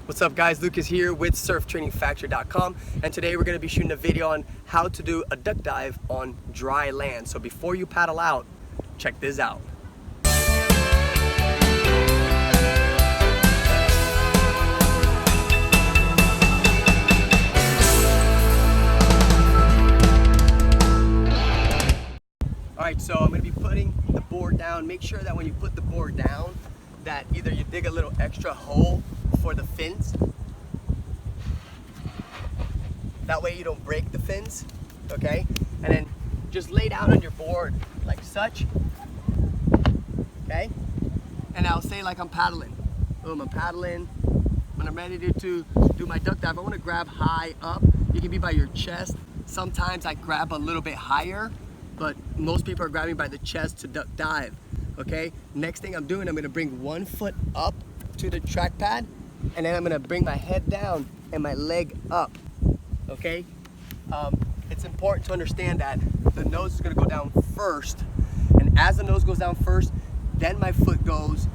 What's up guys, Lucas here with surftrainingfactory.com, and today we're going to be shooting a video on how to do a duck dive on dry land. So before you paddle out, check this out. Alright, so I'm going to be putting the board down. Make sure that when you put the board down that either you dig a little extra hole for the fins. That way you don't break the fins, okay? And then just lay down on your board like such, okay? And I'll say like I'm paddling. Boom, I'm paddling. When I'm ready to do my duck dive, I want to grab high up. You can be by your chest. Sometimes I grab a little bit higher, but most people are grabbing by the chest to duck dive, okay? Next thing I'm doing, I'm gonna bring one foot up to the track pad, and then I'm gonna bring my head down and my leg up, okay? It's important to understand that the nose is gonna go down first, and as the nose goes down first, then my foot goes,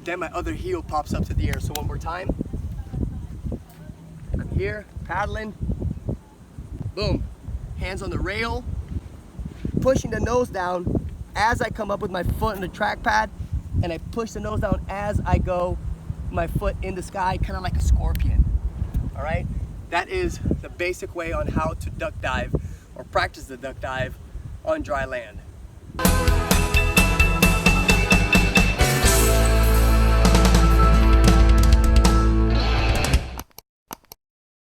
then my other heel pops up to the air. So one more time. I'm here, paddling, boom, hands on the rail, pushing the nose down as I come up with my foot on the track pad, and I push the nose down as I go my foot in the sky, kind of like a scorpion. All right, that is the basic way on how to duck dive or practice the duck dive on dry land.